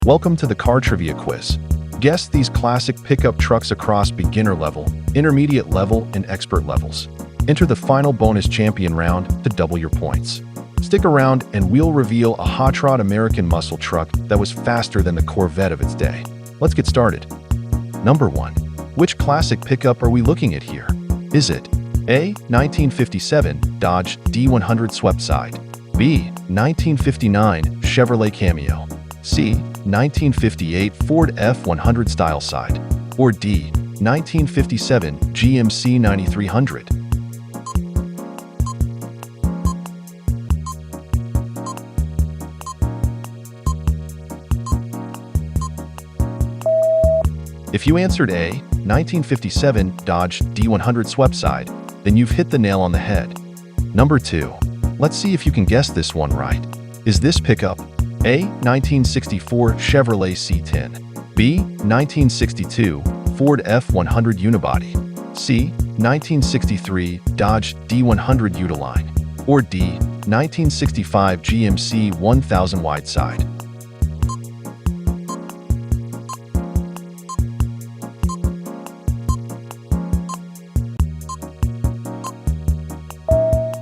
Welcome to the car trivia quiz. Guess these classic pickup trucks across beginner level, intermediate level, and expert levels. Enter the final bonus champion round to double your points. Stick around and we'll reveal a hot rod American muscle truck that was faster than the Corvette of its day. Let's get started. Number 1. Which classic pickup are we looking at here? Is it A. 1957 Dodge D100 swept side, B. 1959 Chevrolet Cameo, C. 1958 Ford F100 style side, or D. 1957 GMC 9300? If you answered A. 1957 Dodge D100 swept side, then you've hit the nail on the head. Number 2. Let's see if you can guess this one right. Is this pickup A. 1964 Chevrolet C10, B. 1962 Ford F100 unibody, C. 1963 Dodge D100 Utiline, or D. 1965 GMC 1000 wide side?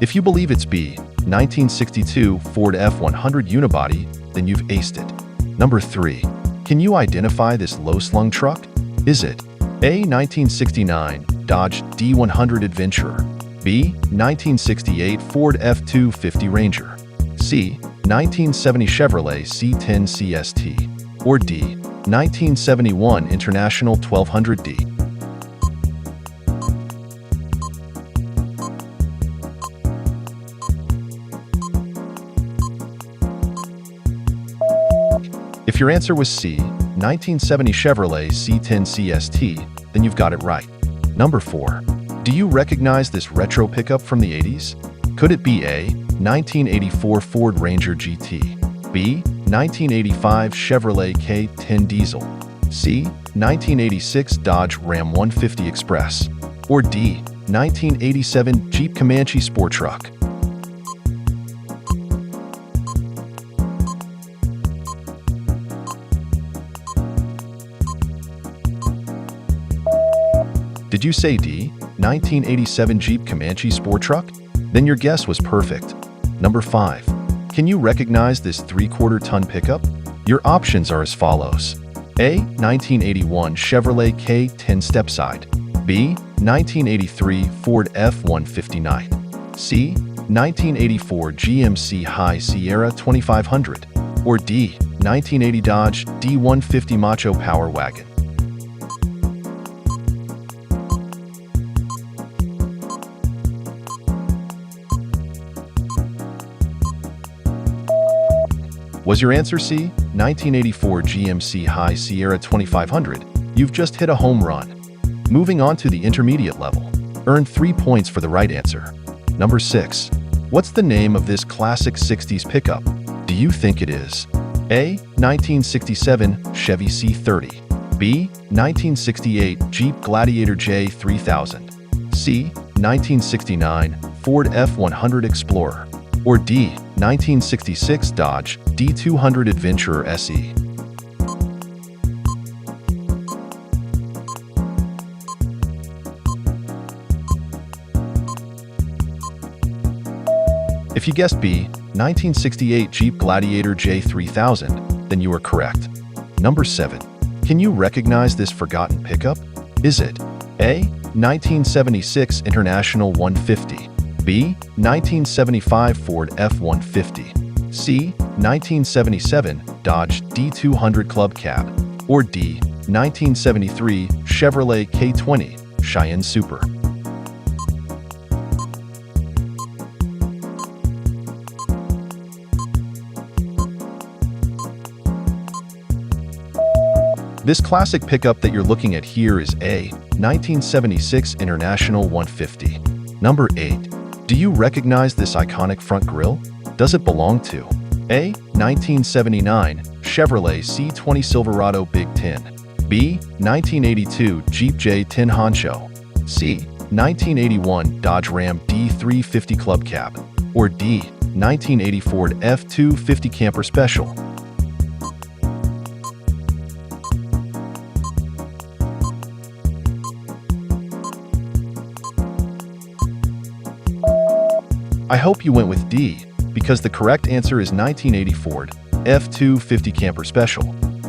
If you believe it's B. 1962 Ford F100 unibody, then you've aced it. Number 3. Can you identify this low-slung truck? Is it A. 1969 Dodge D100 Adventurer, B. 1968 Ford F250 Ranger, C. 1970 Chevrolet C10 CST, or D. 1971 International 1200D? If your answer was C. 1970 Chevrolet C10 CST, then you've got it right. Number 4. Do you recognize this retro pickup from the 80s? Could it be A. 1984 Ford Ranger GT, B. 1985 Chevrolet K10 Diesel, C. 1986 Dodge Ram 150 Express, or D. 1987 Jeep Comanche Sport Truck? Did you say D. 1987 Jeep Comanche Sport Truck? Then your guess was perfect. Number 5. Can you recognize this 3/4-ton pickup? Your options are as follows. A. 1981 Chevrolet K10 Stepside, B. 1983 Ford F159, C. 1984 GMC High Sierra 2500, or D. 1980 Dodge D150 Macho Power Wagon? Was your answer C. 1984 GMC High Sierra 2500? You've just hit a home run. Moving on to the intermediate level. Earn 3 points for the right answer. Number 6. What's the name of this classic 60s pickup? Do you think it is A. 1967 Chevy C30, B. 1968 Jeep Gladiator J3000, C. 1969 Ford F100 Explorer, or D. 1966 Dodge D200 Adventurer SE? If you guessed B. 1968 Jeep Gladiator J3000, then you are correct. Number 7. Can you recognize this forgotten pickup? Is it A. 1976 International 150, B. 1975 Ford F150, C. 1977 Dodge D200 Club Cab, or D. 1973 Chevrolet K20 Cheyenne Super? This classic pickup that you're looking at here is A. 1976 International 150. Number 8. Do you recognize this iconic front grille? Does it belong to A. 1979 Chevrolet C20 Silverado Big Tin, B. 1982 Jeep J10 Honcho, C. 1981 Dodge Ram D350 Club Cab, or D. 1980 Ford F250 Camper Special? I hope you went with D, because the correct answer is 1980 Ford F-250 Camper Special.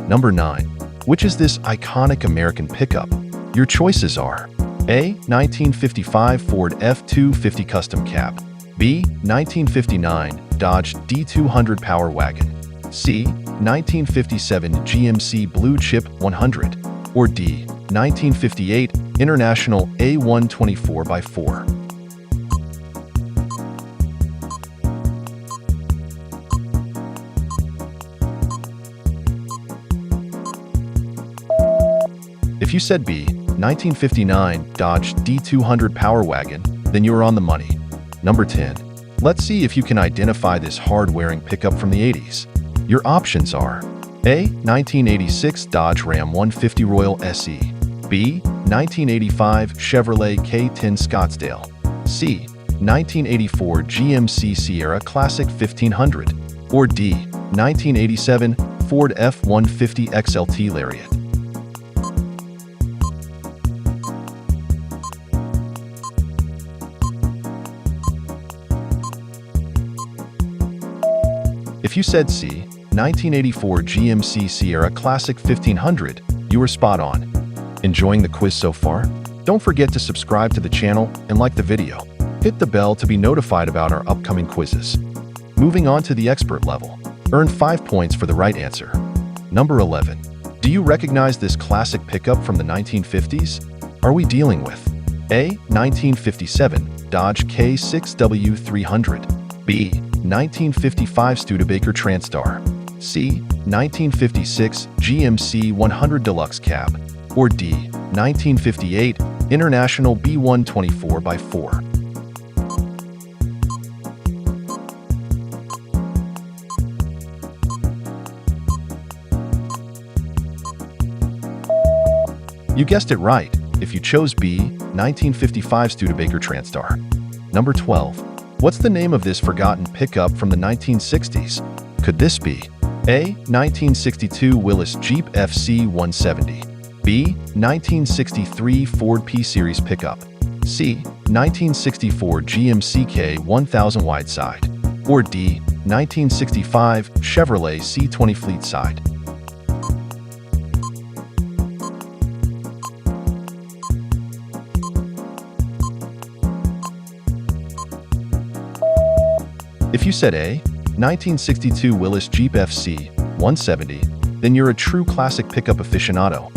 Number 9. Which is this iconic American pickup? Your choices are A. 1955 Ford F-250 Custom Cab, B. 1959 Dodge D200 Power Wagon, C. 1957 GMC Blue Chip 100, or D. 1958 International A124x4. If you said B, 1959 Dodge D200 Power Wagon, then you are on the money. Number 10. Let's see if you can identify this hard-wearing pickup from the 80s. Your options are A. 1986 Dodge Ram 150 Royal SE, B. 1985 Chevrolet K10 Scottsdale, C. 1984 GMC Sierra Classic 1500, or D. 1987 Ford F-150 XLT Lariat. If you said C, 1984 GMC Sierra Classic 1500, you were spot on. Enjoying the quiz so far? Don't forget to subscribe to the channel and like the video. Hit the bell to be notified about our upcoming quizzes. Moving on to the expert level. Earn 5 points for the right answer. Number 11. Do you recognize this classic pickup from the 1950s? Are we dealing with A. 1957 Dodge K6W300, B. 1955 Studebaker Transstar, C. 1956 GMC 100 Deluxe Cab, or D. 1958 International B124x4. You guessed it right if you chose B. 1955 Studebaker Transstar. Number 12. What's the name of this forgotten pickup from the 1960s? Could this be A. 1962 Willys Jeep FC 170, B. 1963 Ford P-Series pickup, C. 1964 GMC K1000 Wideside, or D. 1965 Chevrolet C20 Fleetside? If you said A, 1962 Willys Jeep FC 170, then you're a true classic pickup aficionado.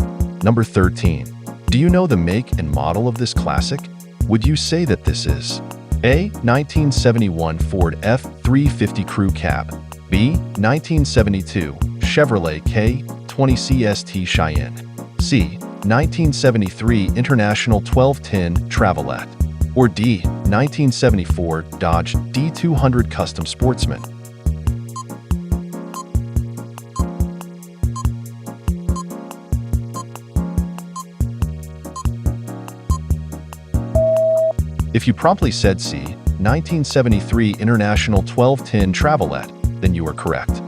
Number 13. Do you know the make and model of this classic? Would you say that this is A. 1971 Ford F-350 Crew Cab, B. 1972 Chevrolet K20 CST Cheyenne, C. 1973 International 1210 Travelette, or D. 1974 Dodge D200 Custom Sportsman? If you promptly said C, 1973 International 1210 Travelette, then you are correct.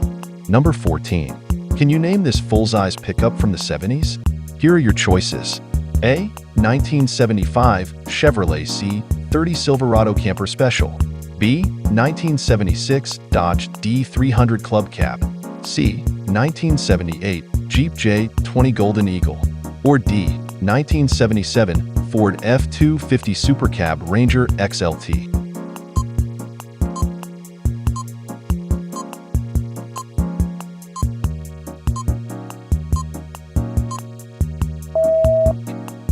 Number 14. Can you name this full-size pickup from the 70s? Here are your choices. A. 1975 Chevrolet C30 Silverado Camper Special, B. 1976 Dodge D300 Club Cab, C. 1978 Jeep J20 Golden Eagle, or D. 1977 Ford F-250 Super Cab Ranger XLT.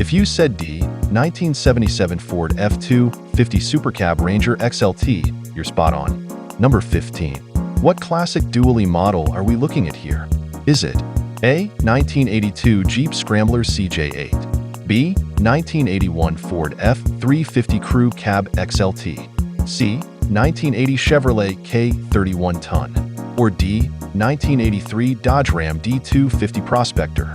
If you said D, 1977 Ford F-250 Super Cab Ranger XLT, you're spot on. Number 15. What classic dually model are we looking at here? Is it A. 1982 Jeep Scrambler CJ8, B. 1981 Ford F-350 Crew Cab XLT, C. 1980 Chevrolet K31 Ton, or D. 1983 Dodge Ram D250 Prospector?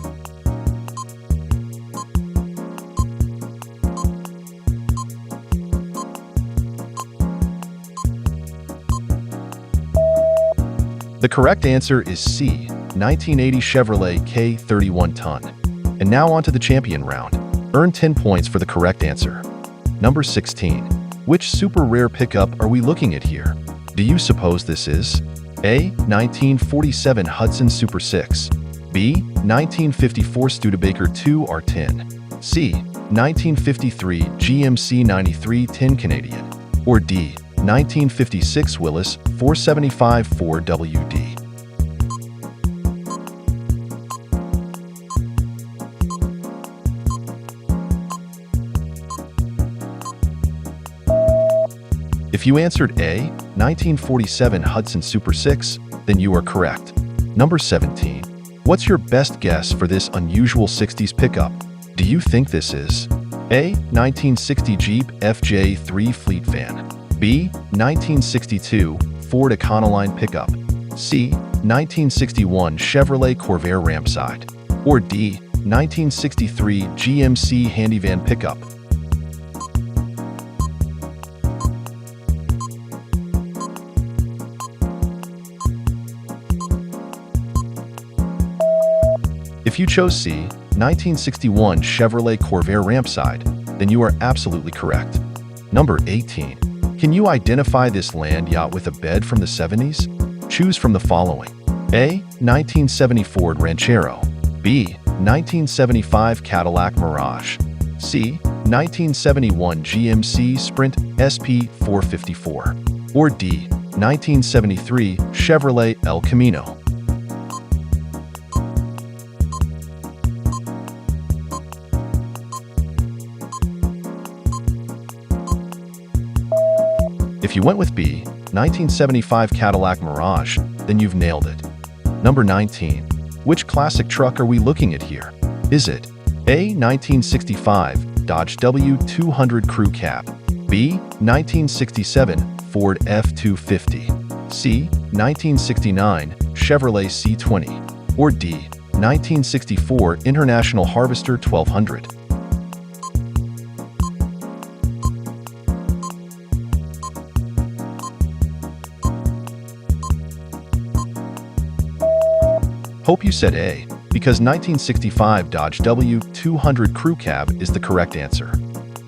The correct answer is C, 1980 Chevrolet K31 Ton. And now on to the champion round. Earn 10 points for the correct answer. Number 16. Which super rare pickup are we looking at here? Do you suppose this is A. 1947 Hudson Super 6, B. 1954 Studebaker II R10, C. 1953 GMC 93 10 Canadian, or D. 1956 Willis 475 4WD? If you answered A, 1947 Hudson Super 6, then you are correct. Number 17. What's your best guess for this unusual 60s pickup? Do you think this is A. 1960 Jeep FJ3 Fleet Van, B. 1962 Ford Econoline pickup, C. 1961 Chevrolet Corvair Rampside, or D. 1963 GMC Handyvan pickup? If you chose C, 1961 Chevrolet Corvair Rampside, then you are absolutely correct. Number 18. Can you identify this land yacht with a bed from the 70s? Choose from the following: A. 1970 Ford Ranchero, B. 1975 Cadillac Mirage, C. 1971 GMC Sprint SP 454, or D. 1973 Chevrolet El Camino. If you went with B, 1975 Cadillac Mirage, then you've nailed it. Number 19. Which classic truck are we looking at here? Is it A. 1965 Dodge W200 Crew Cab, B. 1967 Ford F250, C. 1969 Chevrolet C20, or D. 1964 International Harvester 1200? Hope you said A, because 1965 Dodge W200 Crew Cab is the correct answer.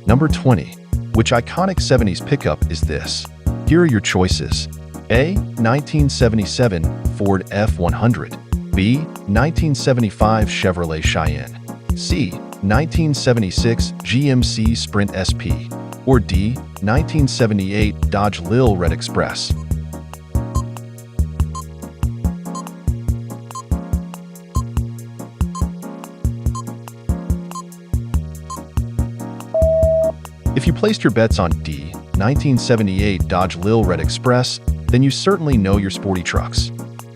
Number 20. Which iconic 70s pickup is this? Here are your choices: A. 1977 Ford F100, B. 1975 Chevrolet Cheyenne, C. 1976 GMC Sprint SP, or D. 1978 Dodge Lil Red Express? If you placed your bets on D, 1978 Dodge Lil Red Express, then you certainly know your sporty trucks.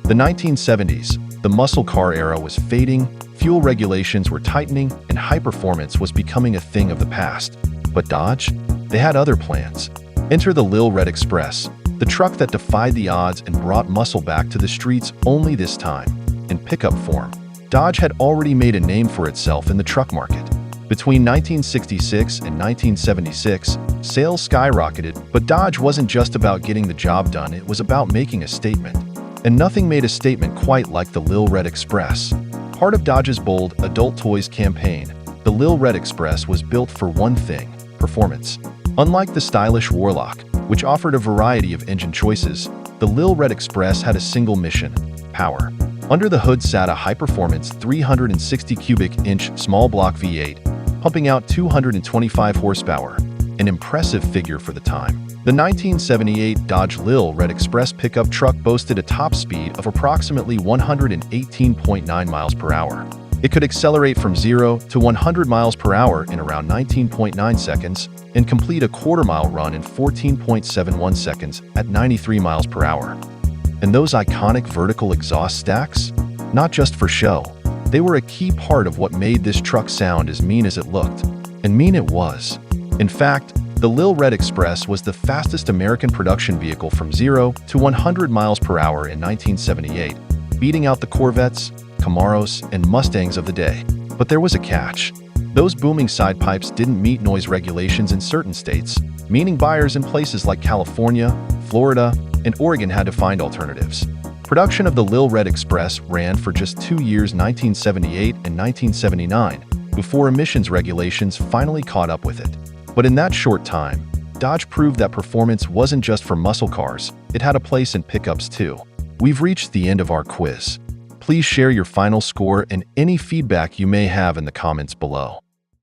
The 1970s, the muscle car era was fading, fuel regulations were tightening, and high performance was becoming a thing of the past. But Dodge? They had other plans. Enter the Lil Red Express, the truck that defied the odds and brought muscle back to the streets, only this time in pickup form. Dodge had already made a name for itself in the truck market. Between 1966 and 1976, sales skyrocketed, but Dodge wasn't just about getting the job done, it was about making a statement. And nothing made a statement quite like the Lil Red Express. Part of Dodge's bold Adult Toys campaign, the Lil Red Express was built for one thing: performance. Unlike the stylish Warlock, which offered a variety of engine choices, the Lil Red Express had a single mission: power. Under the hood sat a high-performance 360 cubic inch small block V8, pumping out 225 horsepower, an impressive figure for the time. The 1978 Dodge Lil Red Express pickup truck boasted a top speed of approximately 118.9 miles per hour. It could accelerate from 0 to 100 miles per hour in around 19.9 seconds and complete a quarter-mile run in 14.71 seconds at 93 miles per hour. And those iconic vertical exhaust stacks? Not just for show. They were a key part of what made this truck sound as mean as it looked. And mean it was. In fact, the Lil Red Express was the fastest American production vehicle from 0 to 100 miles per hour in 1978, beating out the Corvettes, Camaros, and Mustangs of the day. But there was a catch. Those booming side pipes didn't meet noise regulations in certain states, meaning buyers in places like California, Florida, and Oregon had to find alternatives. Production of the Lil Red Express ran for just 2 years, 1978 and 1979, before emissions regulations finally caught up with it. But in that short time, Dodge proved that performance wasn't just for muscle cars, it had a place in pickups too. We've reached the end of our quiz. Please share your final score and any feedback you may have in the comments below.